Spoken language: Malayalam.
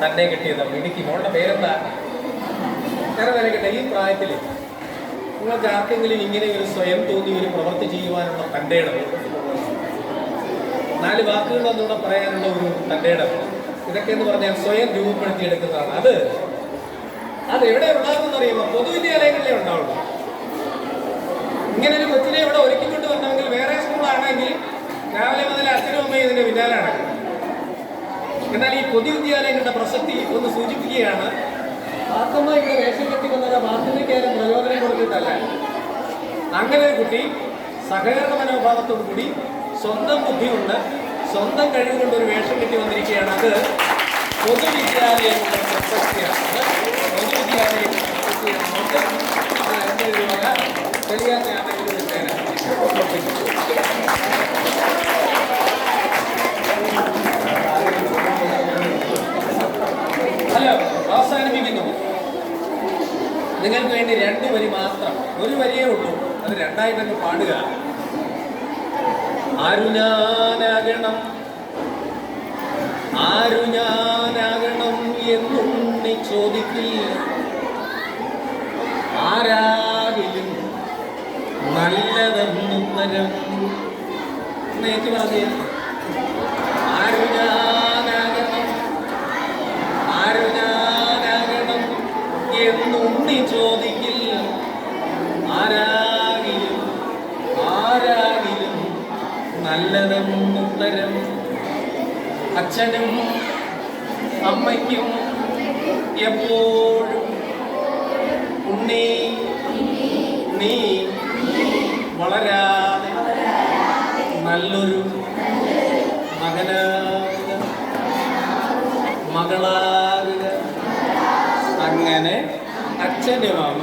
തന്നെ കിട്ടിയത് മിടുക്കി. മോളുടെ പേരെന്താ? വേറെ പേരെ കിട്ടിയ ഈ പ്രായത്തിൽ നിങ്ങൾക്ക് ആർക്കെങ്കിലും ഇങ്ങനെ ഒരു സ്വയം തോന്നി ഒരു പ്രവൃത്തി ചെയ്യുവാനുള്ള തൻ്റെ ഇടം, 4 വാക്കുകൾ ഒന്നുകൂടെ പറയാനുള്ള ഒരു തൻ്റെ ഇടം, ഇതൊക്കെ എന്ന് പറഞ്ഞാൽ സ്വയം രൂപപ്പെടുത്തിയെടുക്കുന്നതാണ്. അത് എവിടെ ഉണ്ടാകുമെന്ന് അറിയുമോ? പൊതുവിദ്യാലയങ്ങളിലേ ഉണ്ടാവുള്ളൂ. ഇങ്ങനെ ഒരു കൊച്ചിനെ ഇവിടെ ഒരുക്കിക്കൊണ്ട് വരണമെങ്കിൽ വേറെ സ്കൂളാണെങ്കിൽ രാവിലെ മുതൽ അച്ഛനും അമ്മയും ഇതിന്റെ പിന്നാലാണ്. എന്നാൽ ഈ പൊതുവിദ്യാലയങ്ങളുടെ പ്രസക്തി ഒന്ന് സൂചിപ്പിക്കുകയാണ്. പാത്തമ്മ ഇവിടെ വേഷം കെട്ടി വന്നത് പാത്തിനേക്കാരും പ്രയോജനം കൊടുത്തിട്ടല്ല. അങ്ങനെ ഒരു കുട്ടി സഹകരണ മനോഭാവത്തോടു കൂടി സ്വന്തം ബുദ്ധിയുണ്ട്, സ്വന്തം കഴിവുകൊണ്ട് ഒരു വേഷം കെട്ടി വന്നിരിക്കുകയാണ്. അത് പൊതുവിദ്യാലയങ്ങളുടെ പ്രസക്തിയാണ്. പൊതുവിദ്യാലയങ്ങളുടെ ഹലോ, അവസാനിപ്പിക്കുന്നു. നിങ്ങൾക്ക് വേണ്ടി 2 വരി മാത്രം, ഒരു വരിയേ ഉള്ളൂ, അത് 2ആയിട്ടൊക്കെ പാടുക. ആരു ഞാനാകണം എന്നുണ്ണി ചോദിക്കില്ല, ആരാകിലും നല്ലതെന്നുത്തരം നേറ്റി പറഞ്ഞ. ആരു ഞാനാകണം എന്നുണ്ണി ചോദിക്കില്ല, ആരാകിലും നല്ലതെന്നുത്തരം. അച്ഛനും അമ്മയ്ക്കും എപ്പോഴും ഉണ്ണി നീ വളരാതെ നല്ലൊരു മകനാകുക, മകളാകുക. അങ്ങനെ അച്ഛനും